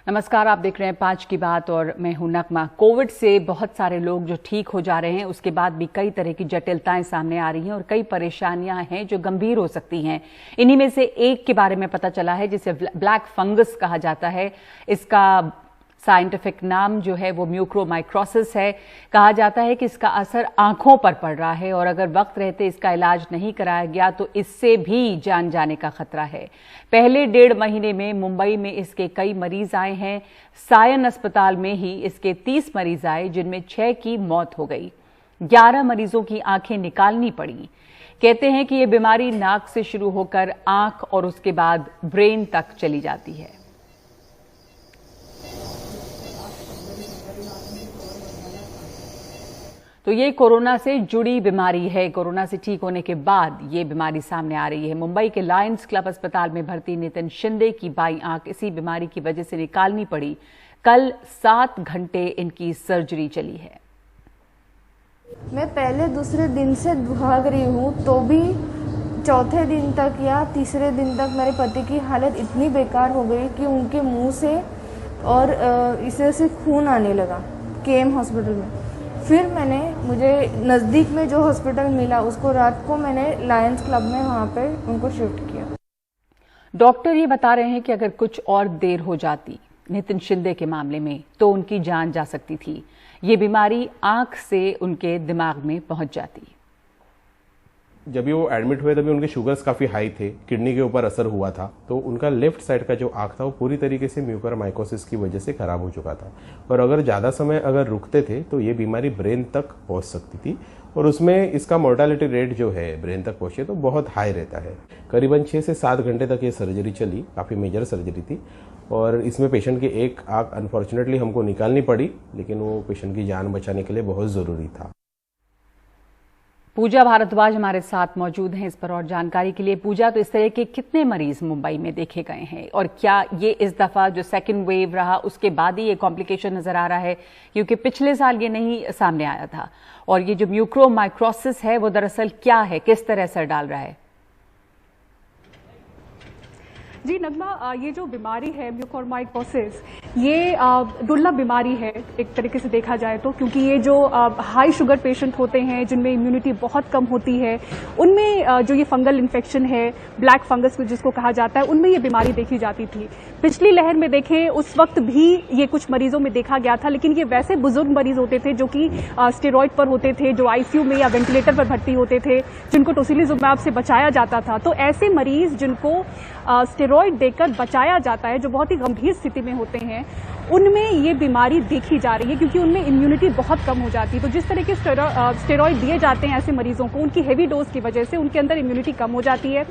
नमस्कार, आप देख रहे हैं 5 की बात और मैं हूं नगमा। कोविड से बहुत सारे लोग जो ठीक हो जा रहे हैं, उसके बाद भी कई तरह की जटिलताएं सामने आ रही हैं और कई परेशानियां हैं जो गंभीर हो सकती हैं। इन्हीं में से एक के बारे में पता चला है जिसे ब्लैक फंगस कहा जाता है। इसका साइंटिफिक नाम जो है वो म्यूकोरमाइकोसिस है। कहा जाता है कि इसका असर आंखों पर पड़ रहा है और अगर वक्त रहते इसका इलाज नहीं कराया गया तो इससे भी जान जाने का खतरा है। पहले 1.5 महीने में मुंबई में इसके कई मरीज आए हैं। सायन अस्पताल में ही इसके 30 मरीज आए, जिनमें 6 की मौत हो गई। 11 मरीजों की आंखें निकालनी पड़ी। कहते हैं कि यह बीमारी नाक से शुरू होकर आंख और उसके बाद ब्रेन तक चली जाती है। तो ये कोरोना से जुड़ी बीमारी है। कोरोना से ठीक होने के बाद ये बीमारी सामने आ रही है। मुंबई के लायंस क्लब अस्पताल में भर्ती नितिन शिंदे की बाईं आंख इसी बीमारी की वजह से निकालनी पड़ी। कल 7 घंटे इनकी सर्जरी चली है। मैं पहले दूसरे दिन से भाग रही हूँ, तो भी चौथे दिन तक या तीसरे दिन तक मेरे पति की हालत इतनी बेकार हो गई कि उनके मुंह से और इसे से खून आने लगा केएम हॉस्पिटल में। फिर मुझे नज़दीक में जो हॉस्पिटल मिला, उसको रात को मैंने लायंस क्लब में वहाँ पे उनको शिफ्ट किया। डॉक्टर ये बता रहे हैं कि अगर कुछ और देर हो जाती नितिन शिंदे के मामले में तो उनकी जान जा सकती थी। ये बीमारी आंख से उनके दिमाग में पहुंच जाती। जब भी वो एडमिट हुए तभी उनके शुगर्स काफ़ी हाई थे, किडनी के ऊपर असर हुआ था, तो उनका लेफ्ट साइड का जो आंख था वो पूरी तरीके से म्यूकोरमाइकोसिस की वजह से खराब हो चुका था। और अगर ज़्यादा समय अगर रुकते थे तो ये बीमारी ब्रेन तक पहुंच सकती थी और उसमें इसका मोर्टालिटी रेट जो है ब्रेन तक पहुंचे तो बहुत हाई रहता है। करीबन 6 से 7 घंटे तक ये सर्जरी चली, काफ़ी मेजर सर्जरी थी और इसमें पेशेंट की एक आंख अनफॉर्चुनेटली हमको निकालनी पड़ी, लेकिन वो पेशेंट की जान बचाने के लिए बहुत ज़रूरी था। पूजा भारद्वाज हमारे साथ मौजूद हैं इस पर और जानकारी के लिए। पूजा, तो इस तरह के कितने मरीज मुंबई में देखे गए हैं और क्या ये इस दफा जो सेकंड वेव रहा उसके बाद ही ये कॉम्प्लिकेशन नजर आ रहा है, क्योंकि पिछले साल ये नहीं सामने आया था? और ये जो म्यूकोरमाइकोसिस है वो दरअसल क्या है, किस तरह असर डाल रहा है? जी नगमा, ये जो बीमारी है म्यूकोरमाइकोसिस, ये दुर्लभ बीमारी है एक तरीके से देखा जाए तो, क्योंकि ये जो हाई शुगर पेशेंट होते हैं जिनमें इम्यूनिटी बहुत कम होती है, उनमें जो ये फंगल इन्फेक्शन है, ब्लैक फंगस जिसको कहा जाता है, उनमें ये बीमारी देखी जाती थी। पिछली लहर में देखें उस वक्त भी ये कुछ मरीजों में देखा गया था, लेकिन ये वैसे बुजुर्ग मरीज होते थे जो कि स्टेरॉइड पर होते थे, जो आईसीयू में या वेंटिलेटर पर भर्ती होते थे, जिनको टोसिलिजुमैब से बचाया जाता था। तो ऐसे मरीज जिनको स्टेरॉइड देकर बचाया जाता है, जो बहुत ही गंभीर स्थिति में होते हैं, उनमें ये बीमारी देखी जा रही है क्योंकि उनमें इम्यूनिटी बहुत कम हो जाती है। तो जिस तरह के स्टेरॉइड दिए जाते हैं ऐसे मरीजों को, उनकी हेवी डोज की वजह से उनके अंदर इम्यूनिटी कम हो जाती है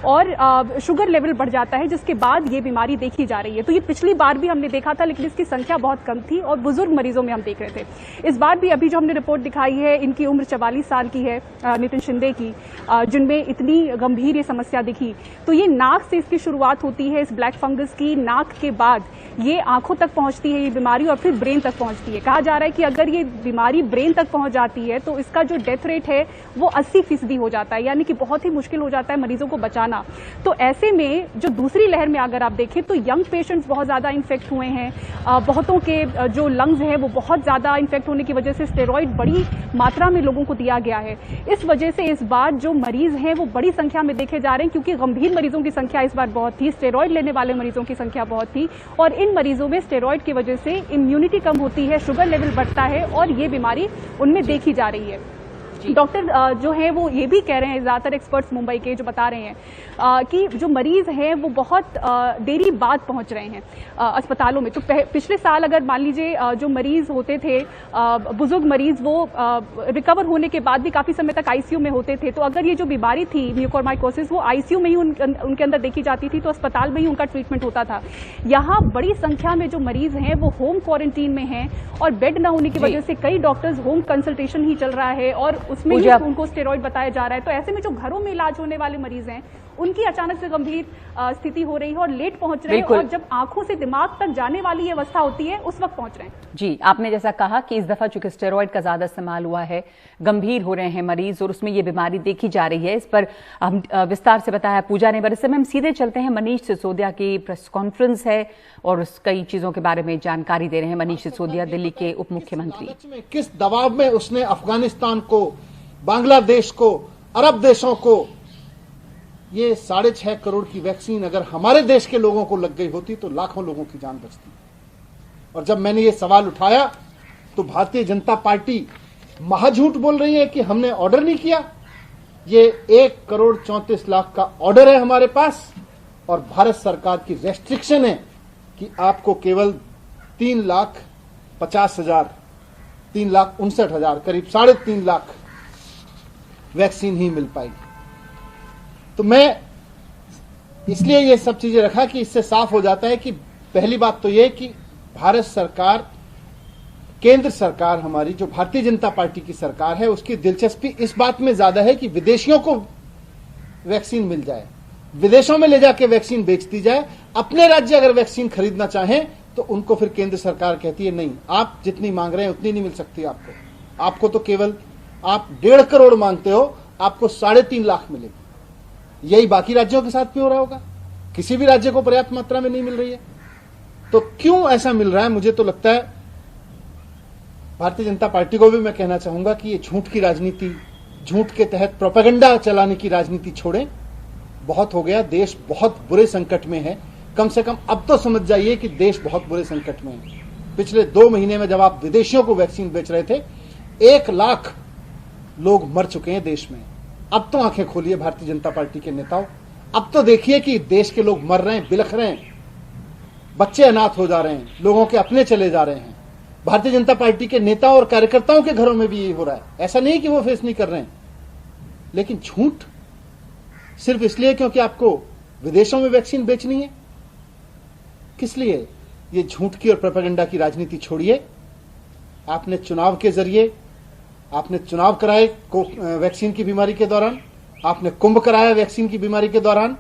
और शुगर लेवल बढ़ जाता है, जिसके बाद ये बीमारी देखी जा रही है। तो ये पिछली बार भी हमने देखा था, लेकिन इसकी संख्या बहुत कम थी और बुजुर्ग मरीजों में हम देख रहे थे। इस बार भी अभी जो हमने रिपोर्ट दिखाई है, इनकी उम्र 44 साल की है, नितिन शिंदे की, जिनमें इतनी गंभीर ये समस्या दिखी। तो ये नाक से इसकी शुरुआत होती है, इस ब्लैक फंगस की। नाक के बाद ये आंखों तक पहुंचती है ये बीमारी और फिर ब्रेन तक पहुंचती है। कहा जा रहा है कि अगर ये बीमारी ब्रेन तक पहुंच जाती है तो इसका जो डेथ रेट है वो 80% हो जाता है, यानी कि बहुत ही मुश्किल हो जाता है मरीजों को बचाना। तो ऐसे में जो दूसरी लहर में अगर आप देखें तो यंग पेशेंट्स बहुत ज्यादा इन्फेक्ट हुए हैं। बहुतों के जो लंग्स हैं वो बहुत ज्यादा इन्फेक्ट होने की वजह से स्टेरॉइड बड़ी मात्रा में लोगों को दिया गया है। इस वजह से इस बार जो मरीज हैं वो बड़ी संख्या में देखे जा रहे हैं, क्योंकि गंभीर मरीजों की संख्या इस बार बहुत थी, स्टेरॉइड लेने वाले मरीजों की संख्या बहुत थी और इन मरीजों में स्टेरॉइड की वजह से इम्यूनिटी कम होती है, शुगर लेवल बढ़ता है और ये बीमारी उनमें देखी जा रही है। डॉक्टर जो है वो ये भी कह रहे हैं, ज्यादातर एक्सपर्ट्स मुंबई के जो बता रहे हैं कि जो मरीज हैं वो बहुत देरी बाद पहुंच रहे हैं अस्पतालों में। तो पिछले साल अगर मान लीजिए जो मरीज होते थे, बुजुर्ग मरीज, वो रिकवर होने के बाद भी काफी समय तक आईसीयू में होते थे। तो अगर ये जो बीमारी थी म्यूकोरमाइकोसिस, वो आईसीयू में ही उनके अंदर देखी जाती थी, तो अस्पताल में ही उनका ट्रीटमेंट होता था। यहाँ बड़ी संख्या में जो मरीज हैं वो होम क्वारंटीन में हैं और बेड न होने की वजह से कई डॉक्टर्स होम कंसल्टेशन ही चल रहा है और उसमें ही उनको स्टेरॉइड बताया जा रहा है। तो ऐसे में जो घरों में इलाज होने वाले मरीज हैं उनकी अचानक से गंभीर स्थिति हो रही है और लेट पहुंच रहे हैं, और जब आंखों से दिमाग तक जाने वाली ये अवस्था होती है उस वक्त पहुंच रहे हैं। जी, आपने जैसा कहा कि इस दफा चूंकि स्टेरॉइड का ज्यादा इस्तेमाल हुआ है, गंभीर हो रहे हैं मरीज और उसमें ये बीमारी देखी जा रही है। इस पर हम विस्तार से बताया पूजा ने। इस समय हम सीधे चलते हैं, मनीष सिसोदिया की प्रेस कॉन्फ्रेंस है और कई चीजों के बारे में जानकारी दे रहे हैं मनीष सिसोदिया, दिल्ली के उप मुख्यमंत्री। किस दबाव में उसने अफगानिस्तान को, बांग्लादेश को, अरब देशों को, ये 6.5 करोड़ की वैक्सीन अगर हमारे देश के लोगों को लग गई होती तो लाखों लोगों की जान बचती। और जब मैंने ये सवाल उठाया तो भारतीय जनता पार्टी महाझूठ बोल रही है कि हमने ऑर्डर नहीं किया। ये 1,34,00,000 का ऑर्डर है हमारे पास और भारत सरकार की रेस्ट्रिक्शन है कि आपको केवल 3,50,000, 3,59,000, करीब 3.5 लाख वैक्सीन ही मिल पाएगी। तो मैं इसलिए ये सब चीजें रखा कि इससे साफ हो जाता है कि पहली बात तो ये कि भारत सरकार, केंद्र सरकार हमारी जो भारतीय जनता पार्टी की सरकार है, उसकी दिलचस्पी इस बात में ज्यादा है कि विदेशियों को वैक्सीन मिल जाए, विदेशों में ले जाके वैक्सीन बेच दी जाए। अपने राज्य अगर वैक्सीन खरीदना चाहें तो उनको फिर केंद्र सरकार कहती है नहीं, आप जितनी मांग रहे हैं उतनी नहीं मिल सकती आपको तो केवल आप 1.5 करोड़ मांगते हो, आपको 3.5 लाख मिलेगी। यही बाकी राज्यों के साथ भी हो रहा होगा, किसी भी राज्य को पर्याप्त मात्रा में नहीं मिल रही है। तो क्यों ऐसा मिल रहा है? मुझे तो लगता है भारतीय जनता पार्टी को भी मैं कहना चाहूंगा कि ये झूठ की राजनीति, झूठ के तहत प्रोपेगेंडा चलाने की राजनीति छोड़ें। बहुत हो गया, देश बहुत बुरे संकट में है। कम से कम अब तो समझ जाइए कि देश बहुत बुरे संकट में है। पिछले 2 महीने में जब आप विदेशियों को वैक्सीन बेच रहे थे, 1 लाख लोग मर चुके हैं देश में। अब तो आंखें खोलिए भारतीय जनता पार्टी के नेताओं, अब तो देखिए कि देश के लोग मर रहे हैं, बिलख रहे हैं, बच्चे अनाथ हो जा रहे हैं, लोगों के अपने चले जा रहे हैं। भारतीय जनता पार्टी के नेताओं और कार्यकर्ताओं के घरों में भी यही हो रहा है। ऐसा नहीं कि वो फेस नहीं कर रहे हैं, लेकिन झूठ सिर्फ इसलिए क्योंकि आपको विदेशों में वैक्सीन बेचनी है। किस लिए? ये झूठ की और प्रोपेगेंडा की राजनीति छोड़िए। आपने चुनाव के जरिए, आपने चुनाव कराए वैक्सीन की बीमारी के दौरान, आपने कुंभ कराया वैक्सीन की बीमारी के दौरान,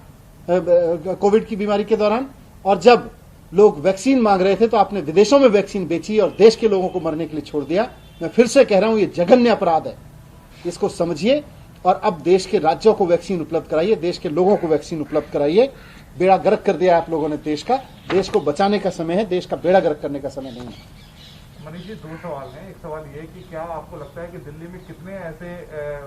कोविड की बीमारी के दौरान, और जब लोग वैक्सीन मांग रहे थे तो आपने विदेशों में वैक्सीन बेची और देश के लोगों को मरने के लिए छोड़ दिया। मैं फिर से कह रहा हूं, ये जघन्य अपराध है, इसको समझिए और अब देश के राज्यों को वैक्सीन उपलब्ध कराइए, देश के लोगों को वैक्सीन उपलब्ध कराइए। बेड़ा गर्क कर दिया आप लोगों ने देश का। देश को बचाने का समय है, देश का बेड़ा गर्क करने का समय नहीं है। मनीष जी, 2 सवाल हैं। एक सवाल ये कि क्या आपको लगता है कि दिल्ली में कितने ऐसे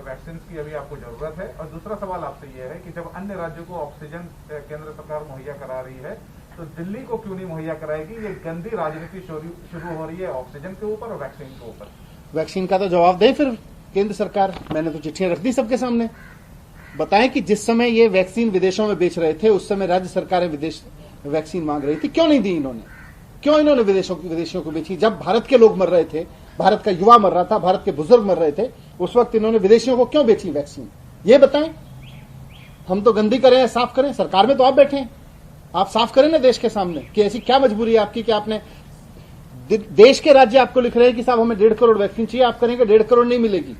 वैक्सीन की अभी आपको जरूरत है, और दूसरा सवाल आपसे ये है कि जब अन्य राज्यों को ऑक्सीजन केंद्र सरकार मुहैया करा रही है तो दिल्ली को क्यों नहीं मुहैया कराएगी? ये गंदी राजनीति शुरू हो रही है ऑक्सीजन के ऊपर और वैक्सीन के ऊपर। वैक्सीन का तो जवाब दे फिर केंद्र सरकार। मैंने तो चिट्ठियां रख दी सबके सामने। बताएं कि जिस समय ये वैक्सीन विदेशों में बेच रहे थे उस समय राज्य सरकारें विदेश वैक्सीन मांग रही थी, क्यों नहीं दी इन्होंने? क्यों इन्होंने विदेशियों को बेची? जब भारत के लोग मर रहे थे, भारत का युवा मर रहा था, भारत के बुजुर्ग मर रहे थे, उस वक्त इन्होंने विदेशियों को क्यों बेची वैक्सीन? ये बताएं। हम तो गंदी करें, साफ करें, सरकार में तो आप बैठे हैं, आप साफ करें ना देश के सामने कि ऐसी क्या मजबूरी है आपकी कि आपने देश के राज्य आपको लिख रहे हैं कि साहब हमें 1.5 करोड़ वैक्सीन चाहिए, आप करेंगे 1.5 करोड़ नहीं मिलेगी,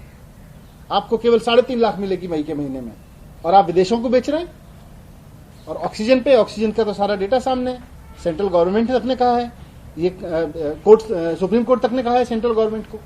आपको केवल 3.5 लाख मिलेगी मई के महीने में, और आप विदेशों को बेच रहे हैं। और ऑक्सीजन पे, ऑक्सीजन का तो सारा डेटा सामने है, सेंट्रल गवर्नमेंट तक ने कहा है, ये कोर्ट, सुप्रीम कोर्ट तक ने कहा है सेंट्रल गवर्नमेंट को।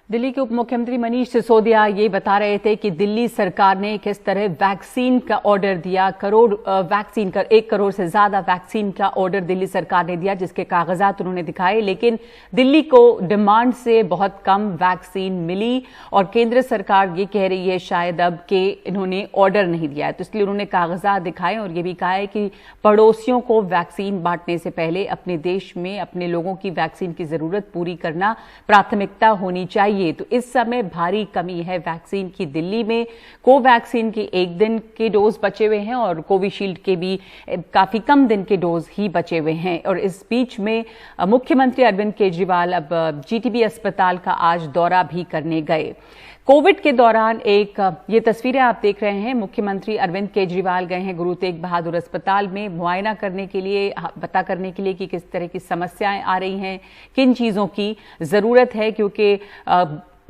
दिल्ली के उप मुख्यमंत्री मनीष सिसोदिया ये बता रहे थे कि दिल्ली सरकार ने किस तरह वैक्सीन का ऑर्डर दिया। 1 करोड़ से ज्यादा वैक्सीन का ऑर्डर दिल्ली सरकार ने दिया, जिसके कागजात उन्होंने दिखाए, लेकिन दिल्ली को डिमांड से बहुत कम वैक्सीन मिली और केंद्र सरकार ये कह रही है शायद अब कि इन्होंने ऑर्डर नहीं दिया है, तो इसलिए उन्होंने कागजात दिखाए और ये भी कहा है कि पड़ोसियों को वैक्सीन बांटने से पहले अपने देश में अपने लोगों की वैक्सीन की जरूरत पूरी करना प्राथमिकता होनी चाहिए। तो इस समय भारी कमी है वैक्सीन की दिल्ली में। कोवैक्सीन के 1 दिन के डोज बचे हुए हैं और कोविशील्ड के भी काफी कम दिन के डोज ही बचे हुए हैं। और इस बीच में मुख्यमंत्री अरविंद केजरीवाल अब जीटीबी अस्पताल का आज दौरा भी करने गए। कोविड के दौरान ये तस्वीरें आप देख रहे हैं। मुख्यमंत्री अरविंद केजरीवाल गए हैं गुरु तेग बहादुर अस्पताल में मुआयना करने के लिए, पता करने के लिए कि किस तरह की समस्याएं आ रही हैं, किन चीजों की जरूरत है, क्योंकि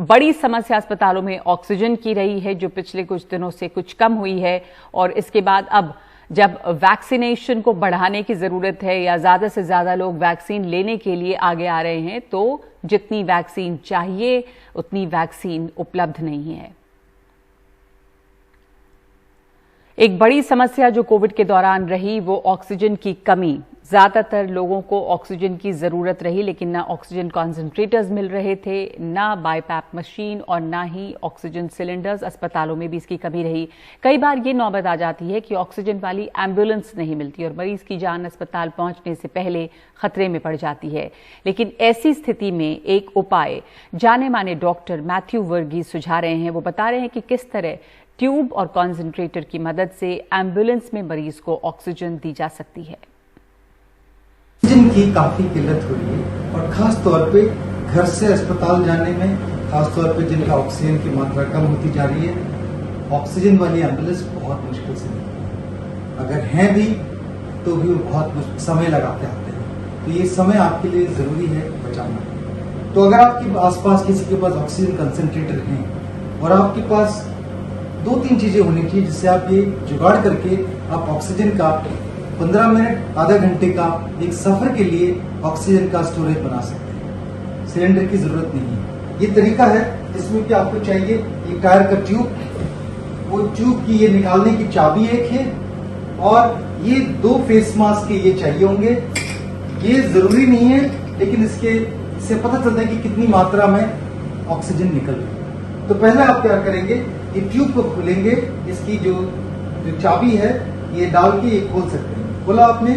बड़ी समस्या अस्पतालों में ऑक्सीजन की रही है, जो पिछले कुछ दिनों से कुछ कम हुई है। और इसके बाद अब जब वैक्सीनेशन को बढ़ाने की जरूरत है या ज्यादा से ज्यादा लोग वैक्सीन लेने के लिए आगे आ रहे हैं, तो जितनी वैक्सीन चाहिए उतनी वैक्सीन उपलब्ध नहीं है। एक बड़ी समस्या जो कोविड के दौरान रही वो ऑक्सीजन की कमी। ज्यादातर लोगों को ऑक्सीजन की जरूरत रही, लेकिन ना ऑक्सीजन कॉन्सेंट्रेटर्स मिल रहे थे, ना बाईपैप मशीन और ना ही ऑक्सीजन सिलेंडर्स। अस्पतालों में भी इसकी कमी रही। कई बार ये नौबत आ जाती है कि ऑक्सीजन वाली एम्बुलेंस नहीं मिलती और मरीज की जान अस्पताल पहुंचने से पहले खतरे में पड़ जाती है। लेकिन ऐसी स्थिति में एक उपाय जाने माने डॉक्टर मैथ्यू वर्गीस सुझा रहे हैं। वो बता रहे हैं कि किस तरह ट्यूब और कॉन्सेंट्रेटर की मदद से एम्बुलेंस में मरीज को ऑक्सीजन दी जा सकती है। ऑक्सीजन की काफी किल्लत हो रही है और खास तौर पे घर से अस्पताल जाने में, खास तौर पे जिनका ऑक्सीजन की मात्रा कम होती जा रही है, ऑक्सीजन वाली एम्बुलेंस बहुत मुश्किल से मिलती है। अगर हैं भी तो भी वो बहुत समय लगाते आते हैं। तो ये समय आपके लिए जरूरी है बचाना। तो अगर आपके आसपास किसी के पास ऑक्सीजन कंसंट्रेटर हैं और आपके पास 2-3 चीजें होनी चाहिए जिससे आप ये जुगाड़ करके आप ऑक्सीजन का 15 मिनट, आधा घंटे का एक सफर के लिए ऑक्सीजन का स्टोरेज बना सकते हैं। सिलेंडर की जरूरत नहीं है। ये तरीका है जिसमें कि आपको चाहिए एक टायर का ट्यूब, वो ट्यूब की ये निकालने की चाबी एक है और ये 2 फेस मास्क के ये चाहिए होंगे। ये जरूरी नहीं है, लेकिन इससे पता चलता है कि कितनी मात्रा में ऑक्सीजन निकल रही है। तो पहले आप क्या करेंगे, ये ट्यूब को खोलेंगे, इसकी जो चाबी है ये डाल के ये खोल सकते हैं। खोला आपने,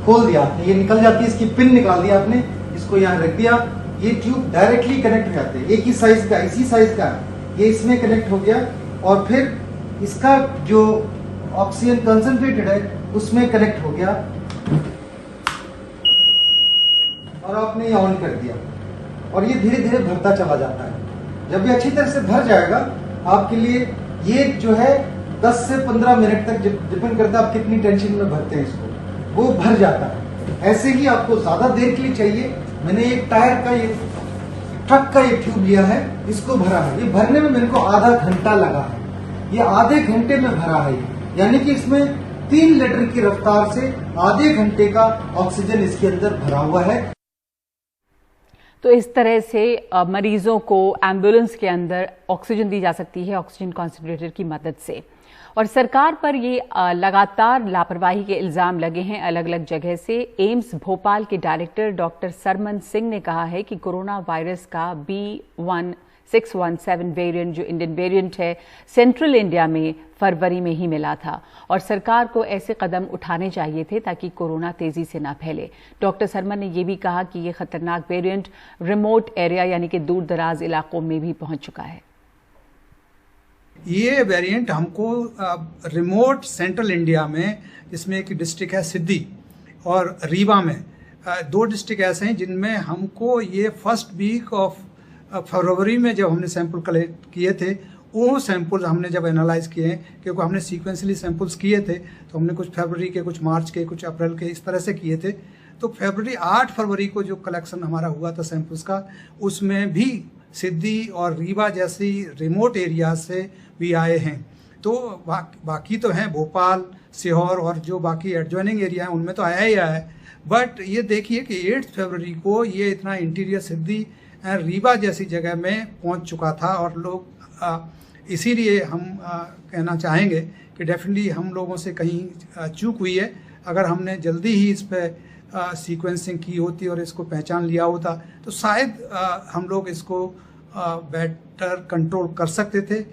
खोल दिया आपने, ये निकल जाती है, इसकी पिन निकाल दिया आपने, इसको यहाँ रख दिया। ये ट्यूब डायरेक्टली कनेक्ट हो जाते हैं, एक ही साइज का, इसी साइज का, ये इसमें कनेक्ट हो गया और फिर इसका जो ऑक्सीजन कंसंट्रेटेड है उसमें कनेक्ट हो गया और आपने ये ऑन कर दिया और ये धीरे धीरे भरता चला जाता है। जब ये अच्छी तरह से भर जाएगा आपके लिए, ये जो है 10 से 15 मिनट तक, डिपेंड करता है आप कितनी टेंशन में भरते हैं इसको, वो भर जाता है। ऐसे ही आपको ज्यादा देर के लिए चाहिए। मैंने एक टायर का, ये ट्रक का ये ट्यूब लिया है, इसको भरा है। ये भरने में मेरे को आधा घंटा लगा है। ये आधे घंटे में भरा है, यानी कि इसमें 3 लीटर की रफ्तार से आधे घंटे का ऑक्सीजन इसके अंदर भरा हुआ है। तो इस तरह से मरीजों को एम्बुलेंस के अंदर ऑक्सीजन दी जा सकती है ऑक्सीजन कॉन्सेंट्रेटर की मदद से। और सरकार पर ये लगातार लापरवाही के इल्जाम लगे हैं अलग अलग जगह से। एम्स भोपाल के डायरेक्टर डॉक्टर सरमन सिंह ने कहा है कि कोरोना वायरस का B1617 वेरिएंट, जो इंडियन वेरिएंट है, सेंट्रल इंडिया में फरवरी में ही मिला था और सरकार को ऐसे कदम उठाने चाहिए थे ताकि कोरोना तेजी से ना फैले। डॉक्टर सरमन ने यह भी कहा कि ये खतरनाक वेरिएंट रिमोट एरिया यानी कि दूर दराज इलाकों में भी पहुंच चुका है। ये वेरिएंट हमको रिमोट सेंट्रल इंडिया में, जिसमें एक डिस्ट्रिक्ट है सिद्धि और रीवा में, 2 डिस्ट्रिक्ट ऐसे हैं जिनमें हमको ये फर्स्ट वीक ऑफ फरवरी में जब हमने सैंपल कलेक्ट किए थे, वो सैंपल्स हमने जब एनालाइज किए हैं, क्योंकि हमने सीक्वेंसली सैंपल्स किए थे, तो हमने कुछ फरवरी के, कुछ मार्च के, कुछ अप्रैल के, इस तरह से किए थे। तो 8 फरवरी को जो कलेक्शन हमारा हुआ था सैंपल्स का, उसमें भी सिद्धि और रीवा जैसी रिमोट एरिया से भी आए हैं। तो बाकी तो हैं भोपाल, सीहोर और जो बाकी एडजॉइनिंग एरिया है उनमें तो आया ही आया है। बट ये देखिए कि 8 फरवरी को ये इतना इंटीरियर सिद्धि रीवा जैसी जगह में पहुंच चुका था और लोग इसीलिए हम कहना चाहेंगे कि डेफिनेटली हम लोगों से कहीं चूक हुई है। अगर हमने जल्दी ही इस पर सीक्वेंसिंग की होती और इसको पहचान लिया होता तो शायद हम लोग इसको बेटर कंट्रोल कर सकते थे।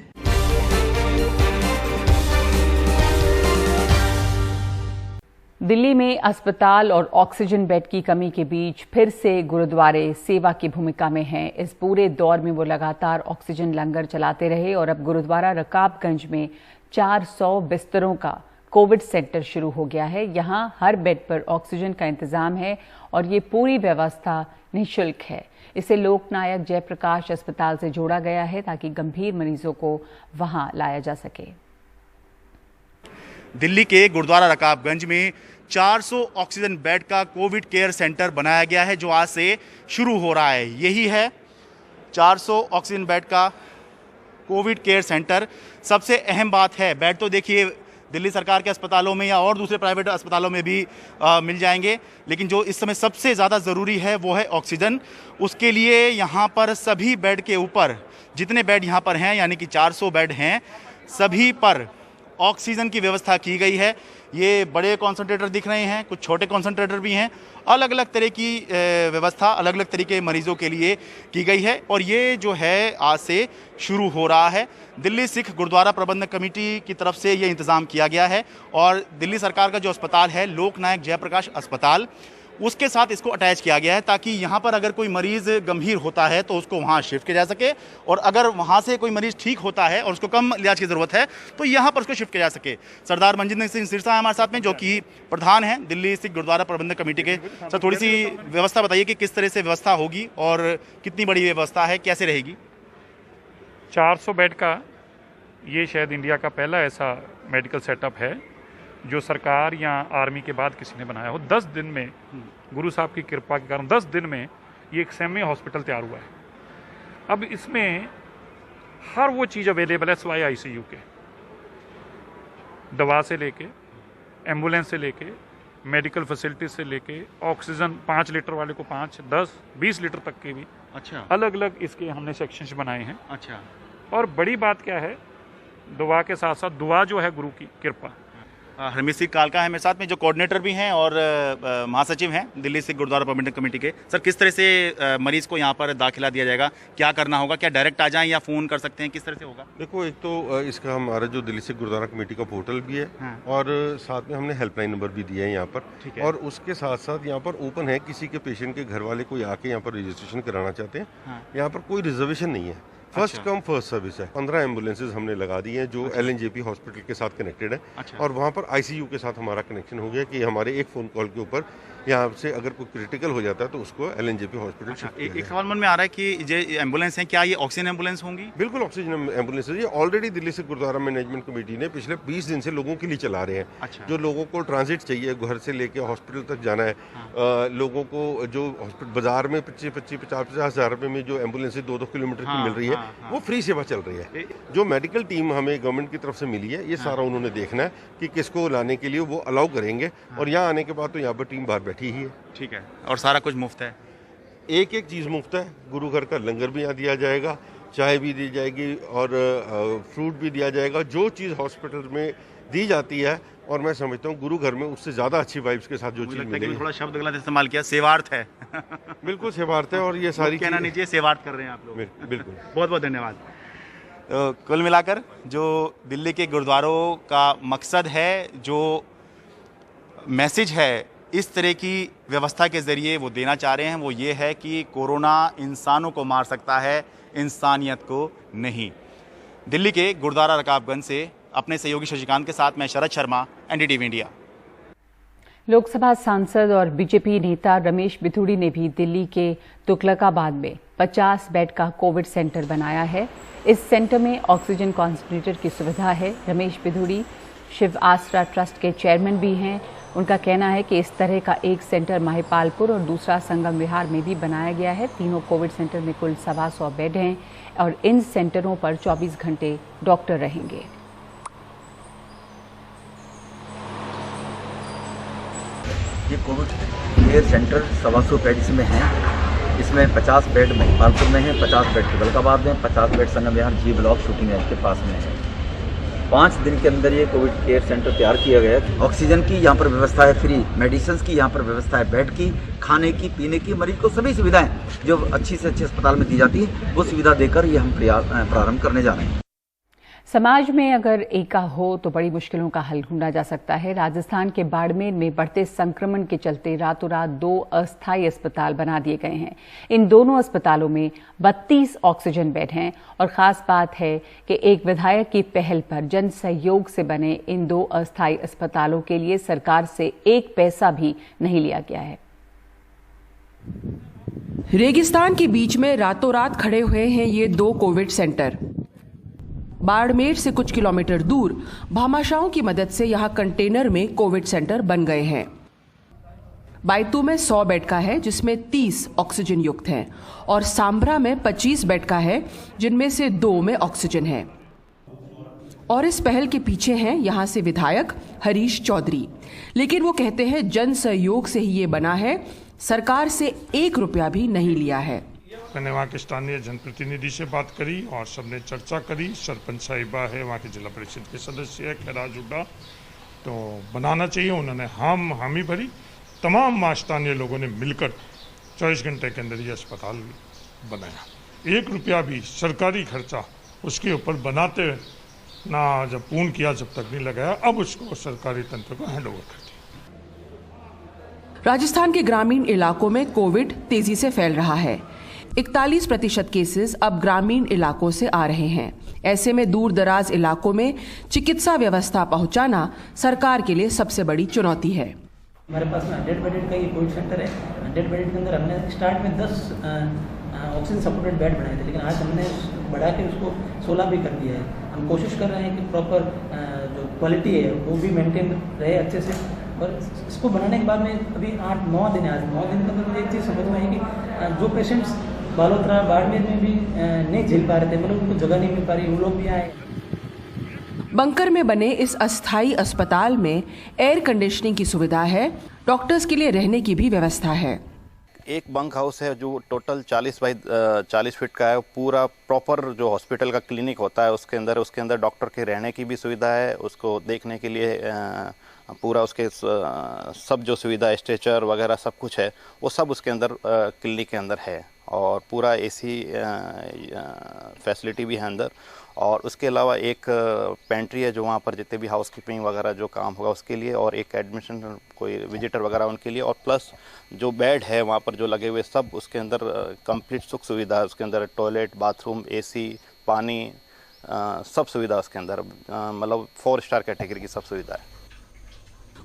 दिल्ली में अस्पताल और ऑक्सीजन बेड की कमी के बीच फिर से गुरुद्वारे सेवा की भूमिका में हैं। इस पूरे दौर में वो लगातार ऑक्सीजन लंगर चलाते रहे और अब गुरुद्वारा रकाबगंज में 400 बिस्तरों का कोविड सेंटर शुरू हो गया है। यहाँ हर बेड पर ऑक्सीजन का इंतजाम है और ये पूरी व्यवस्था निःशुल्क है। इसे लोकनायक जयप्रकाश अस्पताल से जोड़ा गया है ताकि गंभीर मरीजों को वहां लाया जा सके। दिल्ली के गुरुद्वारा रकाबगंज में 400 ऑक्सीजन बेड का कोविड केयर सेंटर बनाया गया है जो आज से शुरू हो रहा है। यही है 400 ऑक्सीजन बेड का कोविड केयर सेंटर। सबसे अहम बात है, बेड तो देखिए दिल्ली सरकार के अस्पतालों में या और दूसरे प्राइवेट अस्पतालों में भी मिल जाएंगे, लेकिन जो इस समय सबसे ज़्यादा ज़रूरी है वो है ऑक्सीजन। उसके लिए यहाँ पर सभी बेड के ऊपर जितने बेड यहाँ पर हैं, यानी कि 400 बेड हैं, सभी पर ऑक्सीजन की व्यवस्था की गई है। ये बड़े कॉन्सेंट्रेटर दिख रहे हैं, कुछ छोटे कॉन्सेंट्रेटर भी हैं। अलग अलग तरह की व्यवस्था अलग अलग तरीके के मरीजों के लिए की गई है और ये जो है आज से शुरू हो रहा है। दिल्ली सिख गुरुद्वारा प्रबंधक कमेटी की तरफ से ये इंतज़ाम किया गया है और दिल्ली सरकार का जो अस्पताल है लोकनायक जयप्रकाश अस्पताल, उसके साथ इसको अटैच किया गया है ताकि यहाँ पर अगर कोई मरीज़ गंभीर होता है तो उसको वहाँ शिफ्ट किया जा सके और अगर वहाँ से कोई मरीज़ ठीक होता है और उसको कम इलाज की ज़रूरत है तो यहाँ पर उसको शिफ्ट किया जा सके। सरदार मनजिंदर सिंह सिरसा है हमारे साथ में, जो कि प्रधान हैं दिल्ली सिख गुरुद्वारा प्रबंधक कमेटी के। सर, थोड़ी सी व्यवस्था बताइए कि किस तरह से व्यवस्था होगी और कितनी बड़ी व्यवस्था है, कैसे रहेगी? 400 बेड का ये शायद इंडिया का पहला ऐसा मेडिकल सेटअप है जो सरकार या आर्मी के बाद किसी ने बनाया हो। 10 दिन में गुरु साहब की कृपा के कारण 10 दिन में ये एक सेमी हॉस्पिटल तैयार हुआ है। अब इसमें हर वो चीज़ अवेलेबल है सिवाय आईसीयू के। दवा से लेके, एम्बुलेंस से लेके, मेडिकल फैसिलिटीज से लेके, ऑक्सीजन 5 लीटर वाले को 5, 10, 20 लीटर तक के भी अलग अलग इसके हमने सेक्शंस बनाए हैं। और बड़ी बात क्या है, दुआ के साथ साथ दुआ जो है गुरु की कृपा। हरमीत सिंह कालका है मेरे साथ में, जो कोऑर्डिनेटर भी हैं और महासचिव हैं दिल्ली सिख गुरुद्वारा प्रबंधक कमेटी के। सर, किस तरह से मरीज को यहाँ पर दाखिला दिया जाएगा, क्या करना होगा, क्या डायरेक्ट आ जाएं या फ़ोन कर सकते हैं, किस तरह से होगा? देखो, एक तो इसका हमारा जो दिल्ली सिख गुरुद्वारा कमेटी का पोर्टल भी है और साथ में हमने हेल्पलाइन नंबर भी दिया है यहाँ पर। और उसके साथ साथ यहाँ पर ओपन है, किसी के पेशेंट के घर वाले कोई आके यहाँ पर रजिस्ट्रेशन कराना चाहते हैं, यहाँ पर कोई रिजर्वेशन नहीं है। फर्स्ट कम फर्स्ट सर्विस है। 15 एम्बुलेंसेज हमने लगा दी हैं जो LNJP हॉस्पिटल के साथ कनेक्टेड है और वहाँ पर ICU के साथ हमारा कनेक्शन हो गया कि हमारे एक फ़ोन कॉल के ऊपर यहाँ से अगर कोई क्रिटिकल हो जाता है तो उसको LNJP हॉस्पिटल। एक सवाल मन में आ रहा है कि जो एम्बुलेंस हैं, क्या ये ऑक्सीजन एम्बुलेंस होंगी? बिल्कुल ऑक्सीजन एम्बुलेंस है। ये ऑलरेडी दिल्ली से गुरुद्वारा मैनेजमेंट कमेटी ने पिछले 20 दिन से लोगों के लिए चला रहे हैं। जो लोगों को ट्रांजिट चाहिए, घर से लेके हॉस्पिटल तक जाना है, लोगों को जो हॉस्पिटल बाजार में 25-50 हज़ार रुपये में जो एम्बुलेंस 2-2 किलोमीटर की मिल रही है, वो फ्री सेवा चल रही है। जो मेडिकल टीम हमें गवर्नमेंट की तरफ से मिली है, ये सारा उन्होंने देखना है कि किसको लाने के लिए वो अलाउ करेंगे और यहाँ आने के बाद तो यहाँ पर टीम बाहर बैठी ही है। ठीक है, और सारा कुछ मुफ्त है? एक एक चीज़ मुफ्त है। गुरु घर का लंगर भी यहाँ दिया जाएगा, चाय भी दी जाएगी और फ्रूट भी दिया जाएगा। जो चीज़ हॉस्पिटल में दी जाती है और मैं समझता हूँ गुरु घर में उससे ज़्यादा अच्छी वाइब्स के साथ जो चीज़ मिलेगी। थोड़ा शब्द गलत इस्तेमाल किया, सेवार्थ है। बिल्कुल सेवार्थ है और ये सारी कहना नहीं चाहिए, सेवार्थ कर रहे हैं आप लोग। बिल्कुल, बहुत बहुत धन्यवाद। कुल मिलाकर जो दिल्ली के गुरुद्वारों का मकसद है, जो मैसेज है इस तरह की व्यवस्था के ज़रिए वो देना चाह रहे हैं, वो ये है कि कोरोना इंसानों को मार सकता है, इंसानियत को नहीं। दिल्ली के गुरुद्वारा रकाबगंज से अपने सहयोगी शशिकांत के साथ मैं शरद शर्मा, NDTV इंडिया। लोकसभा सांसद और बीजेपी नेता रमेश बिधूड़ी ने भी दिल्ली के तुगलकाबाद में 50 बेड का कोविड सेंटर बनाया है। इस सेंटर में ऑक्सीजन कॉन्सेंट्रेटर की सुविधा है। रमेश बिधूड़ी शिव आसरा ट्रस्ट के चेयरमैन भी हैं। उनका कहना है कि इस तरह का एक सेंटर महिपालपुर और दूसरा संगम विहार में भी बनाया गया है। तीनों कोविड सेंटर में कुल 125 बेड हैं और इन सेंटरों पर 24 घंटे डॉक्टर रहेंगे। ये कोविड केयर सेंटर 125 बेड इसमें हैं। इसमें 50 बेड महिपालपुर में है, 50 बेड तुगलकाबाद में, 50 बेड संगम विहार G ब्लॉक शूटिंग रेंज के पास में है। 5 दिन के अंदर ये कोविड केयर सेंटर तैयार किया गया है। ऑक्सीजन की यहाँ पर व्यवस्था है, फ्री मेडिसिन की यहाँ पर व्यवस्था है, बेड की, खाने की, पीने की, मरीज को सभी सुविधाएं जो अच्छी से अच्छी अस्पताल में दी जाती है वो सुविधा देकर ये हम प्रारंभ करने जा रहे हैं। समाज में अगर एका हो तो बड़ी मुश्किलों का हल ढूंढा जा सकता है। राजस्थान के बाड़मेर में बढ़ते संक्रमण के चलते रातों रात 2 अस्थायी अस्पताल बना दिए गए हैं। इन दोनों अस्पतालों में 32 ऑक्सीजन बेड हैं और खास बात है कि एक विधायक की पहल पर जन सहयोग से बने इन 2 अस्थायी अस्पतालों के लिए सरकार से 1 पैसा भी नहीं लिया गया है। रेगिस्तान के बीच में रातों रात खड़े हुए हैं ये 2 कोविड सेंटर। बाड़मेर से कुछ किलोमीटर दूर भामाशाहों की मदद से यहां कंटेनर में कोविड सेंटर बन गए हैं। बायतू में 100 बेड का है जिसमें 30 ऑक्सीजन युक्त हैं और सांब्रा में 25 बेड का है जिनमें से 2 में ऑक्सीजन है। और इस पहल के पीछे हैं यहां से विधायक हरीश चौधरी, लेकिन वो कहते हैं जन सहयोग से ही ये बना है, सरकार से 1 रुपया भी नहीं लिया है। मैंने वहाँ के स्थानीय जनप्रतिनिधि से बात करी और सबने चर्चा करी। सरपंच साहिबा है, वहाँ के जिला परिषद के सदस्य है खैराज हुड्डा, तो बनाना चाहिए। उन्होंने हामी भरी। तमाम स्थानीय लोगों ने मिलकर 24 घंटे के अंदर ये अस्पताल बनाया। 1 रुपया भी सरकारी खर्चा उसके ऊपर बनाते ना जब पूर्ण किया जब तक नहीं लगाया, अब उसको सरकारी तंत्र को हैंड ओवर कर दिया। राजस्थान के ग्रामीण इलाकों में कोविड तेजी से फैल रहा है। 41% केसेस अब ग्रामीण इलाकों से आ रहे हैं। ऐसे में दूर दराज इलाकों में चिकित्सा व्यवस्था पहुंचाना सरकार के लिए सबसे बड़ी चुनौती है। हमारे पास में 100 बेडेड का ये कोविड सेंटर है। 100 बेडेड के अंदर हमने स्टार्ट में 10 ऑक्सीजन सपोर्टेड बेड बनाए थे, लेकिन आज हमने बढ़ा के उसको 16 भी कर दिया है। हम कोशिश कर रहे हैं कि प्रॉपर जो क्वालिटी है वो भी मेंटेन रहे अच्छे से। और इसको बनाने के बाद में अभी 8-9 दिन है। आज 9 दिन के अंदर मुझे एक चीज़ समझ में आई कि जो पेशेंट्स बालोतरा बाड़मेर में भी नहीं झेल पा रहे थे, मतलब उनको जगह नहीं मिल पा रही, वो लोग भी आए। बंकर में बने इस अस्थायी अस्पताल में एयर कंडीशनिंग की सुविधा है, डॉक्टर्स के लिए रहने की भी व्यवस्था है। एक बंक हाउस है जो टोटल 40 बाई 40 फीट का है। पूरा प्रॉपर जो हॉस्पिटल का क्लिनिक होता है उसके अंदर डॉक्टर के रहने की भी सुविधा है, उसको देखने के लिए पूरा उसके सब जो सुविधा स्ट्रेचर वगैरह सब कुछ है वो सब उसके अंदर क्लिनिक के अंदर है और पूरा एसी फैसिलिटी भी है अंदर। और उसके अलावा एक पेंट्री है जो वहाँ पर जितने भी हाउसकीपिंग वगैरह जो काम होगा उसके लिए, और एक एडमिशन कोई विजिटर वगैरह उनके लिए, और प्लस जो बेड है वहाँ पर जो लगे हुए सब उसके अंदर कंप्लीट सुख सुविधा है। उसके अंदर टॉयलेट, बाथरूम, एसी, पानी, सब सुविधा उसके अंदर, मतलब 4 स्टार कैटेगरी की सब सुविधा है।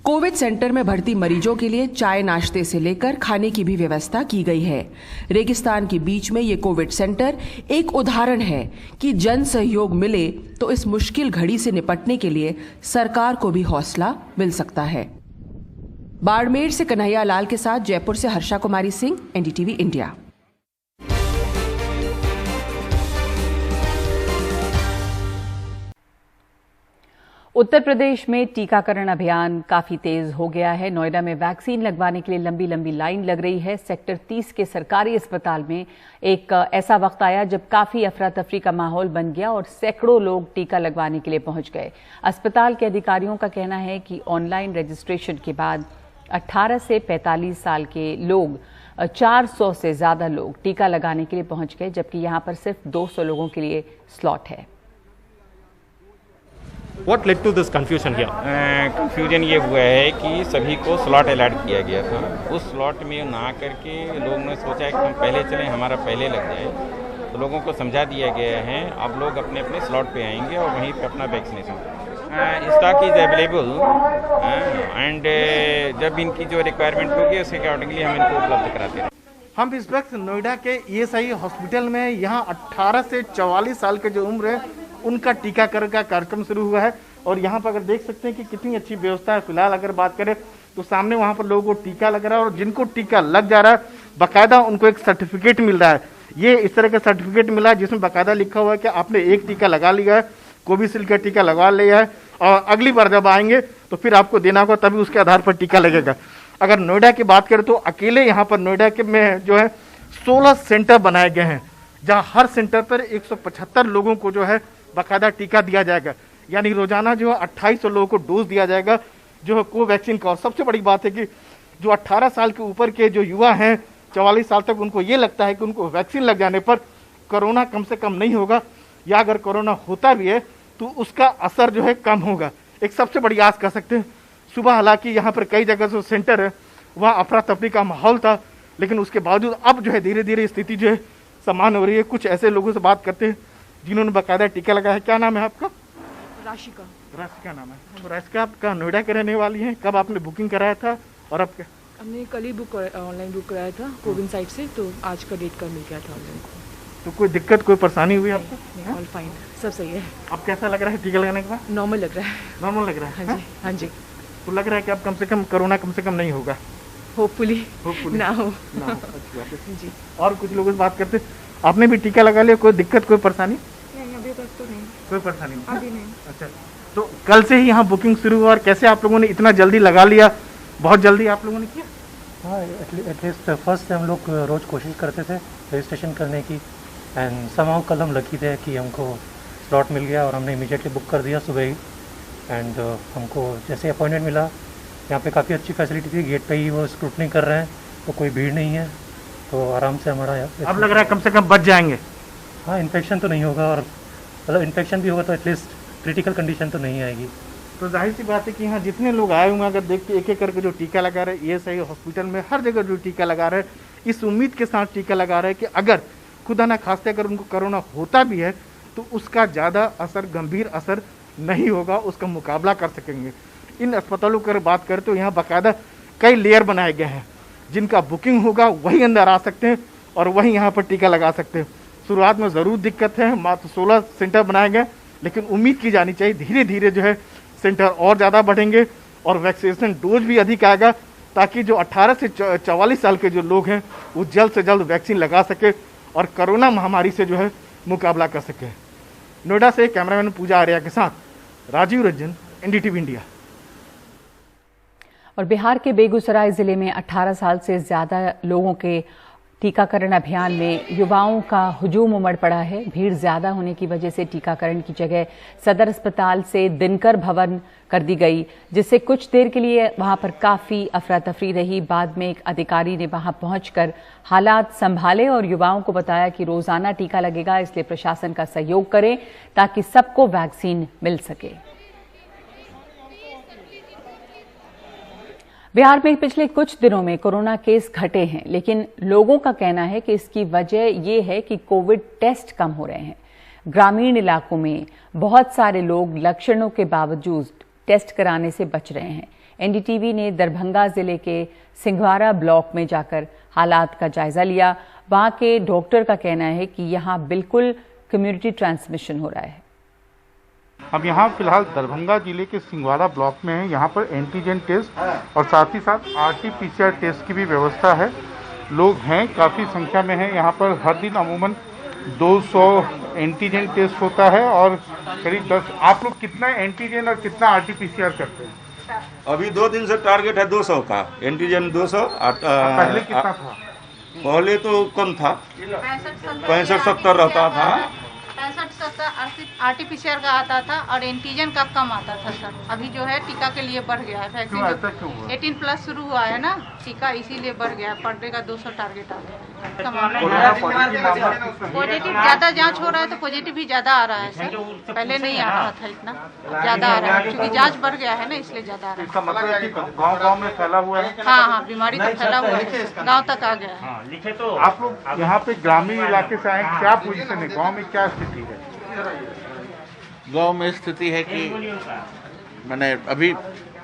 कोविड सेंटर में भर्ती मरीजों के लिए चाय नाश्ते से लेकर खाने की भी व्यवस्था की गई है। रेगिस्तान के बीच में ये कोविड सेंटर एक उदाहरण है कि जन सहयोग मिले तो इस मुश्किल घड़ी से निपटने के लिए सरकार को भी हौसला मिल सकता है। बाड़मेर से कन्हैया लाल के साथ जयपुर से हर्षा कुमारी सिंह, एनडीटीवी इंडिया। उत्तर प्रदेश में टीकाकरण अभियान काफी तेज हो गया है। नोएडा में वैक्सीन लगवाने के लिए लंबी लंबी लाइन लग रही है। सेक्टर 30 के सरकारी अस्पताल में एक ऐसा वक्त आया जब काफी अफरा तफरी का माहौल बन गया और सैकड़ों लोग टीका लगवाने के लिए पहुंच गए। अस्पताल के अधिकारियों का कहना है कि ऑनलाइन रजिस्ट्रेशन के बाद 18 से 45 साल के लोग 400 से ज्यादा लोग टीका लगाने के लिए पहुंच गए, जबकि यहां पर सिर्फ 200 लोगों के लिए स्लॉट है। What led to this confusion here? Confusion ये हुआ है कि सभी को स्लॉट अलॉट किया गया था। उस स्लॉट में ना करके लोगों ने सोचा कि हम पहले चलें, हमारा पहले लग जाए। तो लोगों को समझा दिया गया है अब लोग अपने अपने स्लॉट पे आएंगे और वहीं पे अपना vaccination. Stock is available and जब इनकी जो रिक्वायरमेंट होगी उसके अकॉर्डिंगली हम इनको उपलब्ध कराते हैं। हम इस वक्त नोएडा के ESI हॉस्पिटल में यहाँ 18 से 44 साल के जो उम्र है उनका टीकाकरण का कार्यक्रम शुरू हुआ है। और यहाँ पर अगर देख सकते हैं कि कितनी अच्छी व्यवस्था है। फिलहाल अगर बात करें तो सामने वहाँ पर लोगों को टीका लग रहा है और जिनको टीका लग जा रहा है बाकायदा उनको एक सर्टिफिकेट मिल रहा है। ये इस तरह का सर्टिफिकेट मिला है जिसमें बाकायदा लिखा हुआ है कि आपने एक टीका लगा लिया है, कोविशील्ड का टीका लगवा लिया है और अगली बार जब आएंगे तो फिर आपको देना होगा, तभी उसके आधार पर टीका लगेगा। अगर नोएडा की बात करें तो अकेले यहाँ पर नोएडा के में जो है 16 सेंटर बनाए गए हैं, जहाँ हर सेंटर पर 175 लोगों को जो है बाकायदा टीका दिया जाएगा। यानी रोजाना जो है 2800 लोगों को डोज दिया जाएगा जो है कोवैक्सीन का। और सबसे बड़ी बात है कि जो 18 साल के ऊपर के जो युवा हैं 44 साल तक, उनको ये लगता है कि उनको वैक्सीन लग जाने पर कोरोना कम से कम नहीं होगा, या अगर कोरोना होता भी है तो उसका असर जो है कम होगा, एक सबसे बड़ी आस कर सकते हैं। सुबह हालांकि यहाँ पर कई जगह जो सेंटर है वहाँ अफरा तफरी का माहौल था, लेकिन उसके बावजूद अब जो है धीरे धीरे स्थिति जो है सामान्य हो रही है। कुछ ऐसे लोगों से बात करते हैं जिन्होंने बाकायदा टीका लगाया है। क्या नाम है आपका? राशिका। राशिका नाम है। राशिका आपका नोएडा के रहने वाली है, कब आपने बुकिंग कराया था और अब क्या? हमने कल ही ऑनलाइन बुक कराया था कोविन साइट से, तो आज का डेट का मिल गया था ऑनलाइन को। तो कोई दिक्कत कोई परेशानी हुई आपको? नहीं, ऑल फाइन, सब सही है। अब कैसा लग रहा है टीका लगाने के बाद? नॉर्मल लग रहा है। नॉर्मल लग रहा है? हाँ जी, हाँ जी। तो लग रहा है कि अब कम से कम कोरोना कम से कम नहीं होगा? होपफुली ना हो। अच्छी बात है जी। और कुछ लोगों से बात करते, आपने भी टीका लगा लिया, कोई दिक्कत कोई परेशानी? नहीं, अभी तक तो नहीं। कोई परेशानी नहीं? अभी नहीं। अच्छा, तो कल से ही यहाँ बुकिंग शुरू हुआ और कैसे आप लोगों ने इतना जल्दी लगा लिया? बहुत जल्दी आप लोगों ने किया? हाँ, एटलीस्ट फर्स्ट से हम लोग रोज़ कोशिश करते थे रजिस्ट्रेशन करने की, एंड समहाउ कल हम लकी थे कि हमको स्लॉट मिल गया और हमने इमीडिएटली बुक कर दिया सुबह ही। एंड हमको जैसे अपॉइंटमेंट मिला, यहाँ पे काफ़ी अच्छी फैसिलिटी थी, गेट पे ही वो स्क्रूटनी कर रहे हैं, तो कोई भीड़ नहीं है, तो आराम से हमारा अब लग रहा है कम से कम बच जाएंगे। हाँ, इन्फेक्शन तो नहीं होगा, और मतलब इन्फेक्शन भी होगा तो एटलीस्ट क्रिटिकल कंडीशन तो नहीं आएगी। तो जाहिर सी बात है कि यहाँ जितने लोग आए हुए हैं, अगर देखते एक एक करके जो टीका लगा रहे हैं, ये सही हॉस्पिटल में हर जगह जो टीका लगा रहे हैं, इस उम्मीद के साथ टीका लगा रहे हैं कि अगर खुदा ना खास्ते अगर उनको कोरोना होता भी है तो उसका ज़्यादा असर, गंभीर असर नहीं होगा, उसका मुकाबला कर सकेंगे। इन अस्पतालों की बात करें तो यहाँ बाकायदा कई लेयर बनाए गए हैं, जिनका बुकिंग होगा वही अंदर आ सकते हैं और वही यहाँ पर टीका लगा सकते हैं। शुरुआत में ज़रूर दिक्कत है, मात्र 16 सेंटर बनाए गए, लेकिन उम्मीद की जानी चाहिए धीरे धीरे जो है सेंटर और ज़्यादा बढ़ेंगे और वैक्सीनेशन डोज भी अधिक आएगा, ताकि जो 18 से 44 साल के जो लोग हैं वो जल्द से जल्द वैक्सीन लगा सके और कोरोना महामारी से जो है मुकाबला कर सके। नोएडा से कैमरामैन पूजा आर्या के साथ राजीव रंजन, एनडीटीवी इंडिया। और बिहार के बेगूसराय जिले में 18 साल से ज्यादा लोगों के टीकाकरण अभियान में युवाओं का हुजूम उमड़ पड़ा है। भीड़ ज्यादा होने की वजह से टीकाकरण की जगह सदर अस्पताल से दिनकर भवन कर दी गई, जिससे कुछ देर के लिए वहां पर काफी अफरा तफरी रही। बाद में एक अधिकारी ने वहां पहुंचकर हालात संभाले और युवाओं को बताया कि रोजाना टीका लगेगा, इसलिए प्रशासन का सहयोग करें ताकि सबको वैक्सीन मिल सके। बिहार में पिछले कुछ दिनों में कोरोना केस घटे हैं, लेकिन लोगों का कहना है कि इसकी वजह ये है कि कोविड टेस्ट कम हो रहे हैं। ग्रामीण इलाकों में बहुत सारे लोग लक्षणों के बावजूद टेस्ट कराने से बच रहे हैं। एनडीटीवी ने दरभंगा जिले के सिंघवारा ब्लॉक में जाकर हालात का जायजा लिया। वहां के डॉक्टर का कहना है कि यहां बिल्कुल कम्युनिटी ट्रांसमिशन हो रहा है। हम यहाँ फिलहाल दरभंगा जिले के सिंघवाड़ा ब्लॉक में हैं। यहाँ पर एंटीजन टेस्ट और साथ ही साथ आरटीपीसीआर टेस्ट की भी व्यवस्था है। लोग हैं, काफ़ी संख्या में हैं। यहाँ पर हर दिन अमूमन 200 एंटीजन टेस्ट होता है और करीब 10। आप लोग कितना एंटीजन और कितना आरटीपीसीआर करते हैं? अभी 2 दिन से टारगेट है 200 का, एंटीजन 200। पहले कितना था? पहले तो कम था, 65-70 रहता था। 65-70 आरटीपीसीआर का आता था और एंटीजन का कम आता था सर। अभी जो है टीका के लिए बढ़ गया है, वैक्सीन 18+ शुरू हुआ है ना टीका, इसीलिए बढ़ गया है। पर डे का 200 टारगेट आ गया। पॉजिटिव ज़्यादा जांच हो रहा है तो पॉजिटिव भी ज़्यादा आ रहा है सर, पहले नहीं आ रहा था इतना, ज़्यादा आ रहा है क्योंकि जाँच बढ़ गया है ना, इसलिए ज़्यादा आ रहा है। गाँव में फैला हुआ है? हाँ, बीमारी तो फैला हुआ है, गाँव तक आ गया है। आप लोग यहाँ पे ग्रामीण इलाके से आए, क्या पोजीशन है गाँव में, क्या स्थिति है? गांव में स्थिति है कि मैंने अभी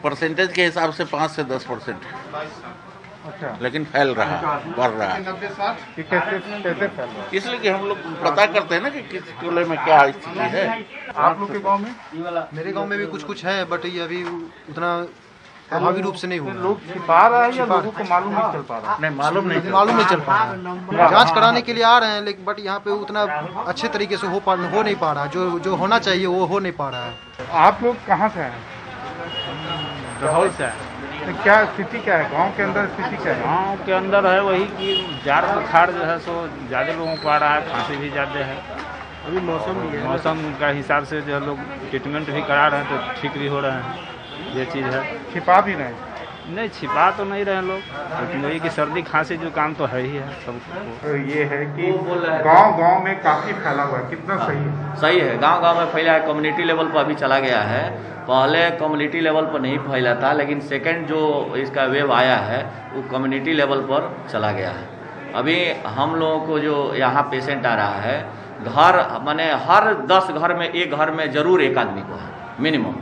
परसेंटेज के हिसाब से 5 से 10%। अच्छा। लेकिन फैल रहा, बढ़ रहा है। कैसे फैल रहा है? इसलिए कि हम लोग पता करते हैं ना कि किस टोले में क्या स्थिति है। आप लोग के गांव में? मेरे गांव में भी कुछ है, बट ये अभी उतना प्रभावी रूप से नहीं हुआ। लोग छिपा रहा है या लोगों को मालूम नहीं चल पा रहा? नहीं, मालूम नहीं चल पा रहा। जांच कराने के लिए आ रहे हैं, लेकिन बट यहाँ पे उतना अच्छे तरीके से हो नहीं पा रहा। जो होना चाहिए वो हो नहीं पा रहा है। आप लोग कहाँ से हैं? लाहौर से। क्या स्थिति क्या है गांव के अंदर? स्थिति क्या है गांव के अंदर? है वही कि जार बुखार जो है सो ज़्यादा लोगों को आ रहा है, खांसी भी ज़्यादा है। अभी मौसम का हिसाब से जो लोग ट्रीटमेंट भी करा रहे हैं तो ठीक भी हो रहे हैं। ये चीज़ है। छिपा भी नहीं? नहीं छिपा तो नहीं रहे लोग, लेकिन वही कि सर्दी खांसी जुकाम तो है ही है सबको। तो ये है कि गांव में काफी फैला हुआ है, कितना सही है? सही है, गांव में फैला है, कम्युनिटी लेवल पर अभी चला गया है। पहले कम्युनिटी लेवल पर नहीं फैला था, लेकिन सेकंड जो इसका वेव आया है वो कम्युनिटी लेवल पर चला गया है। अभी हम लोगों को जो यहाँ पेशेंट आ रहा है, घर माने हर 10 घर में एक घर में जरूर एक आदमी को है मिनिमम।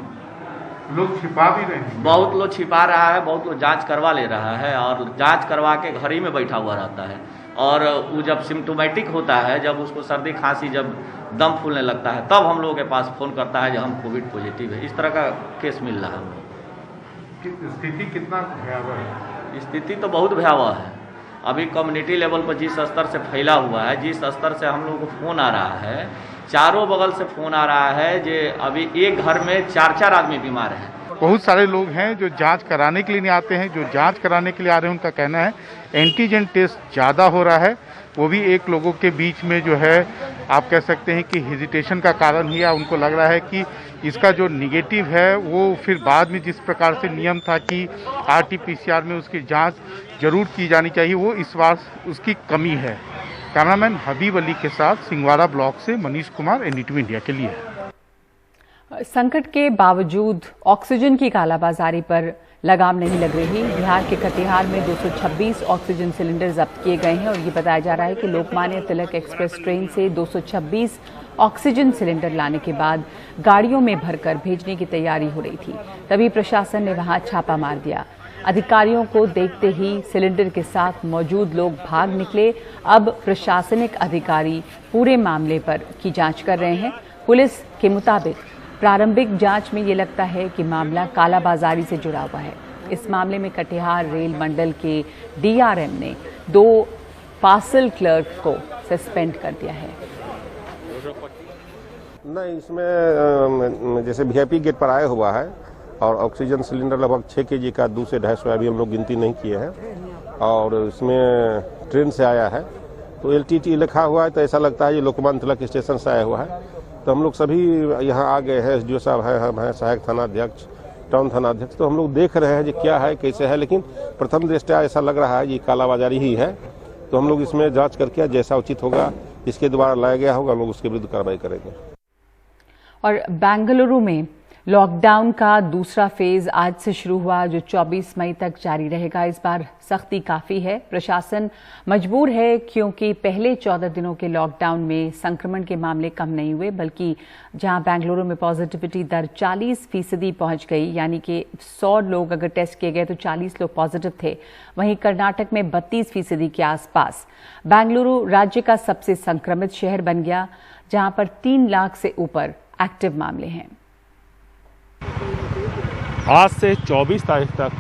लोग छिपा भी रहे हैं, बहुत लोग छिपा रहा है, बहुत लोग जांच करवा ले रहा है और जांच करवा के घर ही में बैठा हुआ रहता है। और वो जब सिम्टोमेटिक होता है, जब उसको सर्दी खांसी जब दम फूलने लगता है, तब हम लोगों के पास फ़ोन करता है कि हम कोविड पॉजिटिव है। इस तरह का केस मिल रहा है हम लोग। स्थिति कितना भयावह है? स्थिति तो बहुत भयावह है। अभी कम्युनिटी लेवल पर जिस स्तर से फैला हुआ है, जिस स्तर से हम लोगों को फ़ोन आ रहा है, चारों बगल से फ़ोन आ रहा है कि अभी एक घर में 4 आदमी बीमार हैं। बहुत सारे लोग हैं जो जांच कराने के लिए नहीं आते हैं, जो जांच कराने के लिए आ रहे हैं उनका कहना है एंटीजन टेस्ट ज़्यादा हो रहा है। वो भी एक लोगों के बीच में जो है आप कह सकते हैं कि हेजिटेशन का कारण ही, या उनको लग रहा है कि इसका जो निगेटिव है वो फिर बाद में जिस प्रकार से नियम था कि RT-PCR में उसकी जांच जरूर की जानी चाहिए, वो इस बार उसकी कमी है। कैमरामैन हबीब अली के साथ सिंगवाड़ा ब्लॉक से मनीष कुमार, ND2 इंडिया के लिए। संकट के बावजूद ऑक्सीजन की कालाबाजारी पर लगाम नहीं लग रही। बिहार के कटिहार में 226 ऑक्सीजन सिलेंडर जब्त किए गए हैं और ये बताया जा रहा है कि लोकमान्य तिलक एक्सप्रेस ट्रेन से 226 ऑक्सीजन सिलेंडर लाने के बाद गाड़ियों में भरकर भेजने की तैयारी हो रही थी। तभी प्रशासन ने वहां छापा मार दिया। अधिकारियों को देखते ही सिलेंडर के साथ मौजूद लोग भाग निकले। अब प्रशासनिक अधिकारी पूरे मामले पर की जांच कर रहे हैं। पुलिस के मुताबिक प्रारंभिक जांच में ये लगता है कि मामला कालाबाजारी से जुड़ा हुआ है। इस मामले में कटिहार रेल मंडल के DRM ने 2 पार्सल क्लर्क को सस्पेंड कर दिया है। नहीं, इसमें जैसे VIP गेट पर आया हुआ है और ऑक्सीजन सिलेंडर लगभग 6 kg का 200 से 250 अभी हम लोग गिनती नहीं किए हैं, और इसमें ट्रेन से आया है तो LTT लिखा हुआ है, तो ऐसा लगता है ये लोकमान्य तिलक स्टेशन से आया हुआ है। तो हम लोग सभी यहाँ आ गए हैं, SDO साहब हैं, हम हैं, सहायक थानाध्यक्ष, टाउन थानाध्यक्ष, तो हम लोग देख रहे हैं कि क्या है कैसे है, लेकिन प्रथम दृष्टया ऐसा लग रहा है ये कालाबाजारी ही है। तो हम लोग इसमें जांच करके जैसा उचित होगा, इसके द्वारा लाया गया होगा, हम लोग उसके विरुद्ध कार्रवाई करेंगे। और बेंगलुरु में लॉकडाउन का दूसरा फेज आज से शुरू हुआ, जो 24 मई तक जारी रहेगा। इस बार सख्ती काफी है। प्रशासन मजबूर है क्योंकि पहले 14 दिनों के लॉकडाउन में संक्रमण के मामले कम नहीं हुए, बल्कि जहां बेंगलुरु में पॉजिटिविटी दर 40% पहुंच गई, यानी कि 100 लोग अगर टेस्ट किए गए तो 40 लोग पॉजिटिव थे, वहीं कर्नाटक में 32% के आसपास। बेंगलुरु राज्य का सबसे संक्रमित शहर बन गया, जहां पर 3 लाख से ऊपर एक्टिव मामले हैं। आज से 24 तारीख तक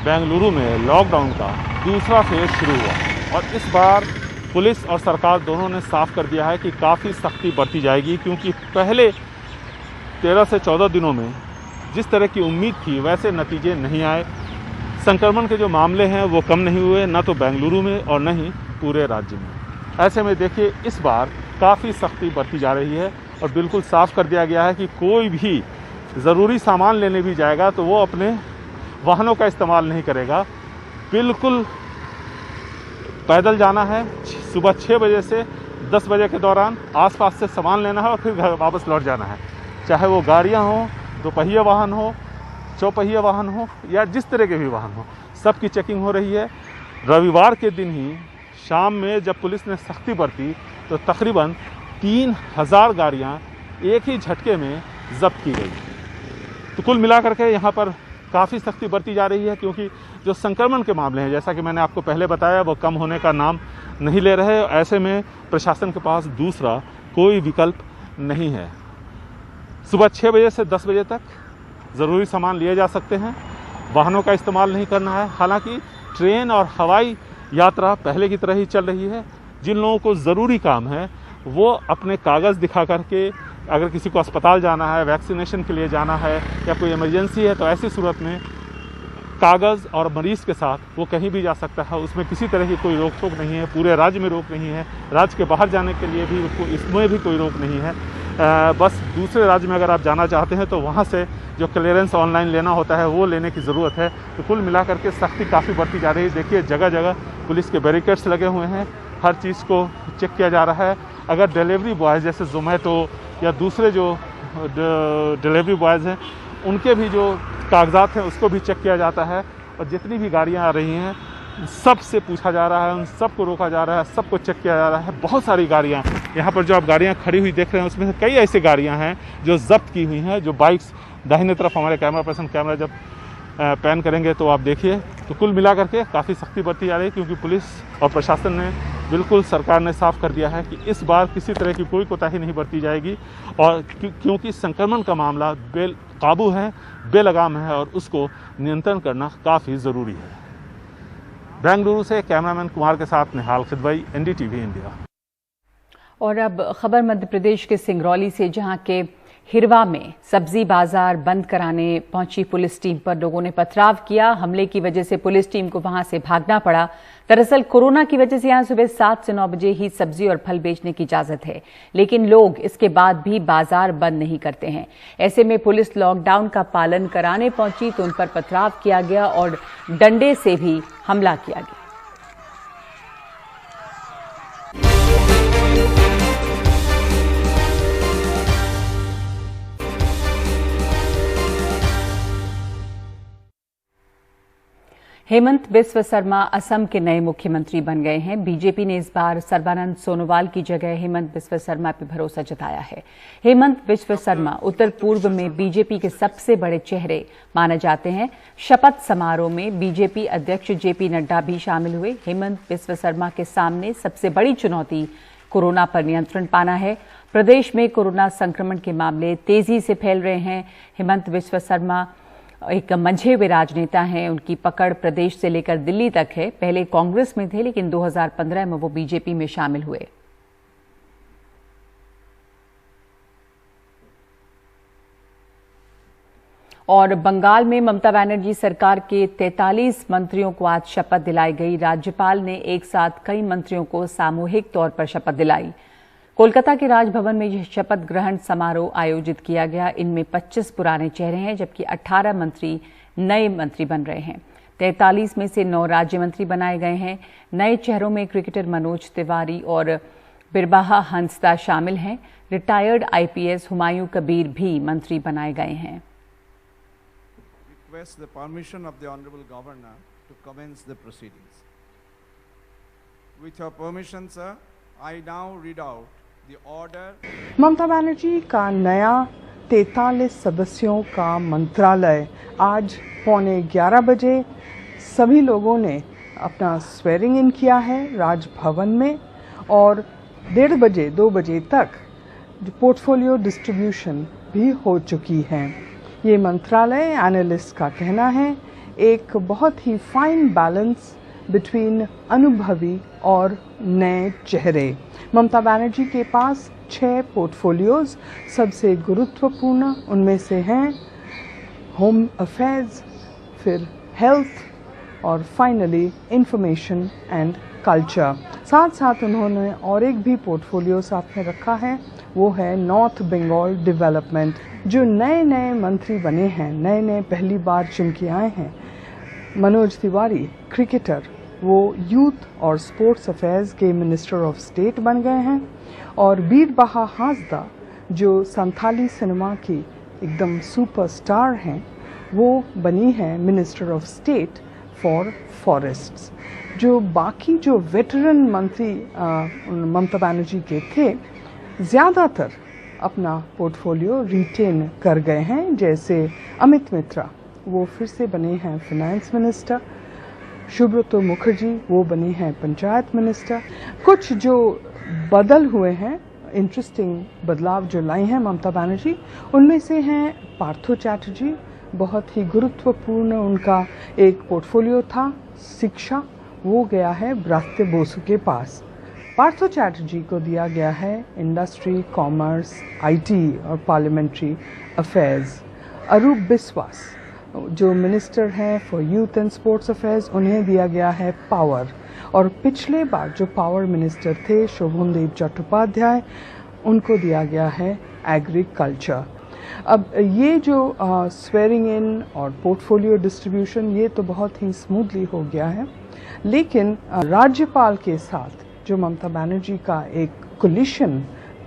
बेंगलुरु में लॉकडाउन का दूसरा फेज शुरू हुआ और इस बार पुलिस और सरकार दोनों ने साफ कर दिया है कि काफ़ी सख्ती बरती जाएगी, क्योंकि पहले 13 से 14 दिनों में जिस तरह की उम्मीद थी वैसे नतीजे नहीं आए। संक्रमण के जो मामले हैं वो कम नहीं हुए, न तो बेंगलुरु में और न ही पूरे राज्य में। ऐसे में देखिए इस बार काफ़ी सख्ती बरती जा रही है और बिल्कुल साफ कर दिया गया है कि कोई भी ज़रूरी सामान लेने भी जाएगा तो वो अपने वाहनों का इस्तेमाल नहीं करेगा। बिल्कुल पैदल जाना है। सुबह 6 बजे से 10 बजे के दौरान आसपास से सामान लेना है और फिर घर वापस लौट जाना है, चाहे वो गाड़ियाँ हों, 2 पहिया वाहन हो, 4 पहिया वाहन हो या जिस तरह के भी वाहन हो, सबकी चेकिंग हो रही है। रविवार के दिन ही शाम में जब पुलिस ने सख्ती बरती तो तकरीबन 3000 गाड़ियाँ एक ही झटके में जब्त की गई। तो कुल मिलाकर के यहाँ पर काफ़ी सख्ती बरती जा रही है, क्योंकि जो संक्रमण के मामले हैं, जैसा कि मैंने आपको पहले बताया, वो कम होने का नाम नहीं ले रहे। ऐसे में प्रशासन के पास दूसरा कोई विकल्प नहीं है। सुबह 6 बजे से 10 बजे तक ज़रूरी सामान लिए जा सकते हैं, वाहनों का इस्तेमाल नहीं करना है। हालांकि ट्रेन और हवाई यात्रा पहले की तरह ही चल रही है। जिन लोगों को ज़रूरी काम है वो अपने कागज़ दिखा करके, अगर किसी को अस्पताल जाना है, वैक्सीनेशन के लिए जाना है या कोई इमरजेंसी है, तो ऐसी सूरत में कागज़ और मरीज़ के साथ वो कहीं भी जा सकता है। उसमें किसी तरह की कोई रोक टोक नहीं है। पूरे राज्य में रोक नहीं है। राज्य के बाहर जाने के लिए भी इसमें भी कोई रोक नहीं है। बस दूसरे राज्य में अगर आप जाना चाहते हैं तो वहाँ से जो क्लियरेंस ऑनलाइन लेना होता है वो लेने की ज़रूरत है। तो कुल मिलाकर के सख्ती काफ़ी बढ़ती जा रही है। देखिए जगह जगह पुलिस के बैरिकेड्स लगे हुए हैं, हर चीज़ को चेक किया जा रहा है। अगर डिलीवरी बॉयज़ जैसे जोमेटो या दूसरे जो डिलीवरी बॉयज़ हैं उनके भी जो कागजात हैं उसको भी चेक किया जाता है। और जितनी भी गाड़ियाँ आ रही हैं सबसे पूछा जा रहा है, उन सबको रोका जा रहा है, सबको चेक किया जा रहा है। बहुत सारी गाड़ियाँ यहाँ पर जो आप गाड़ियाँ खड़ी हुई देख रहे हैं उसमें से कई ऐसी गाड़ियाँ हैं जो जब्त की हुई हैं। जो बाइक्स दाहिने तरफ हमारे कैमरा पर्सन कैमरा जब पैन करेंगे तो आप देखिए। तो कुल मिला करके काफ़ी सख्ती बढ़ती जा रही है क्योंकि पुलिस और प्रशासन ने बिल्कुल सरकार ने साफ कर दिया है कि इस बार किसी तरह की कोई कोताही नहीं बरती जाएगी। और क्योंकि संक्रमण का मामला बेकाबू है, बेलगाम है और उसको नियंत्रण करना काफ़ी ज़रूरी है। बेंगलुरु से कैमरामैन कुमार के साथ निहाल खिदवई, एनडीटीवी इंडिया। और अब खबर मध्य प्रदेश के सिंगरौली से, जहां के हिरवा में सब्जी बाजार बंद कराने पहुंची पुलिस टीम पर लोगों ने पथराव किया। हमले की वजह से पुलिस टीम को वहां से भागना पड़ा। दरअसल कोरोना की वजह से यहां सुबह 7 से 9 बजे ही सब्जी और फल बेचने की इजाजत है, लेकिन लोग इसके बाद भी बाजार बंद नहीं करते हैं। ऐसे में पुलिस लॉकडाउन का पालन कराने पहुंची तो उन पर पथराव किया गया और डंडे से भी हमला किया गया। हेमंत बिस्व शर्मा असम के नए मुख्यमंत्री बन गए हैं। बीजेपी ने इस बार सर्बानंद सोनोवाल की जगह हेमंत बिस्व शर्मा पर भरोसा जताया है। हेमंत बिस्व शर्मा उत्तर पूर्व में बीजेपी के सबसे बड़े चेहरे माने जाते हैं। शपथ समारोह में बीजेपी अध्यक्ष जेपी नड्डा भी शामिल हुए। हेमंत बिस्व शर्मा के सामने सबसे बड़ी चुनौती कोरोना पर नियंत्रण पाना है। प्रदेश में कोरोना संक्रमण के मामले तेजी से फैल रहे हैं। हेमंत बिस्व शर्मा एक मंझे हुए राजनेता हैं। उनकी पकड़ प्रदेश से लेकर दिल्ली तक है। पहले कांग्रेस में थे लेकिन 2015 में वो बीजेपी में शामिल हुए। और बंगाल में ममता बनर्जी सरकार के 43 मंत्रियों को आज शपथ दिलाई गई। राज्यपाल ने एक साथ कई मंत्रियों को सामूहिक तौर पर शपथ दिलाई। कोलकाता के राजभवन में यह शपथ ग्रहण समारोह आयोजित किया गया। इनमें 25 पुराने चेहरे हैं जबकि 18 मंत्री नए मंत्री बन रहे हैं। 43 में से 9 राज्य मंत्री बनाए गए हैं। नए चेहरों में क्रिकेटर मनोज तिवारी और बिरबाहा हंसदा शामिल हैं। रिटायर्ड आईपीएस हुमायूं कबीर भी मंत्री बनाए गए हैं। Request the permission of the Honorable Governor to commence the proceedings. With your permission, sir, I now read out the order. Mamata Banerjee का नया 43 सदस्यों का मंत्रालय आज 11:15 बजे सभी लोगों ने अपना स्वेरिंग इन किया है राजभवन में और 1:30 बजे 2 बजे तक पोर्टफोलियो डिस्ट्रीब्यूशन भी हो चुकी है। ये मंत्रालय एनालिस्ट का कहना है एक बहुत ही फाइन बैलेंस बिटवीन अनुभवी और नए चेहरे। ममता बनर्जी के पास 6 पोर्टफोलियोज सबसे गुरुत्वपूर्ण उनमें से हैं होम अफेयर्स, फिर हेल्थ और फाइनली इंफॉर्मेशन एंड कल्चर। साथ साथ उन्होंने और एक भी पोर्टफोलियो साथ में रखा है, वो है नॉर्थ बंगाल डेवलपमेंट। जो नए नए मंत्री बने हैं, नए नए पहली बार चुन के आए हैं, मनोज तिवारी क्रिकेटर, वो यूथ और स्पोर्ट्स अफेयर्स के मिनिस्टर ऑफ स्टेट बन गए हैं और बिरबाहा हांसदा जो संथाली सिनेमा की एकदम सुपरस्टार हैं, वो बनी है minister of state for forests. जो बाकी जो वेटरन मंत्री ममता बनर्जी के थे, ज़्यादातर अपना पोर्टफोलियो रिटेन कर गए हैं। जैसे अमित मित्रा, वो फिर से बने हैं फाइनेंस मिनिस्टर। सुब्रतो मुखर्जी, वो बने हैं पंचायत मिनिस्टर। कुछ जो बदल हुए हैं, इंटरेस्टिंग बदलाव जो लाए हैं ममता बनर्जी, उनमें से हैं पार्थो चैटर्जी, बहुत ही गुरुत्वपूर्ण उनका एक पोर्टफोलियो था शिक्षा, वो गया है ब्रात्य बोसु के पास। पार्थो चैटर्जी को दिया गया है इंडस्ट्री, कॉमर्स, आईटी और पार्लियामेंट्री अफेयर्स। अरूप बिस्वास जो मिनिस्टर हैं for youth and sports affairs, उन्हें दिया गया है पावर। और पिछले बार जो पावर मिनिस्टर थे शोभनदेव चट्टोपाध्याय, उनको दिया गया है एग्रीकल्चर। अब ये जो स्वेरिंग इन और पोर्टफोलियो डिस्ट्रीब्यूशन ये तो बहुत ही स्मूथली हो गया है, लेकिन राज्यपाल के साथ जो ममता बनर्जी का एक कोलिशन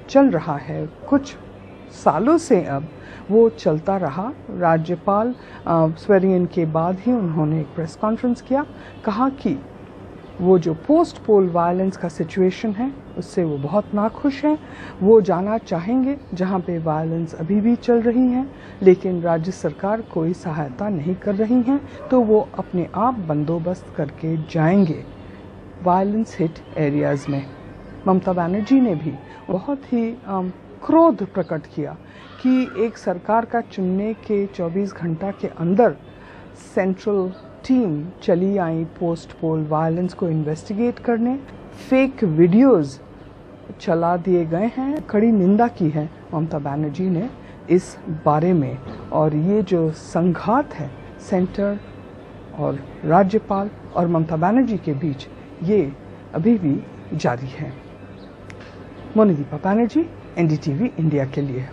चल रहा है कुछ सालों से, अब वो चलता रहा। राज्यपाल स्वेरिंग इन के बाद ही उन्होंने एक प्रेस कॉन्फ्रेंस किया, कहा कि वो जो पोस्ट पोल वायलेंस का सिचुएशन है उससे वो बहुत नाखुश हैं। वो जाना चाहेंगे जहां पे वायलेंस अभी भी चल रही है, लेकिन राज्य सरकार कोई सहायता नहीं कर रही है, तो वो अपने आप बंदोबस्त करके जाएंगे वायलेंस हिट एरियाज़ में। ममता बनर्जी ने भी बहुत ही क्रोध प्रकट किया कि एक सरकार का चुनने के 24 घंटा के अंदर सेंट्रल टीम चली आई पोस्ट पोल वायलेंस को इन्वेस्टिगेट करने, फेक वीडियोस चला दिए गए हैं। कड़ी निंदा की है ममता बनर्जी ने इस बारे में, और ये जो संघात है सेंटर और राज्यपाल और ममता बनर्जी के बीच ये अभी भी जारी है। मोनिदीपा बनर्जी, एनडीटीवी इंडिया के लिए।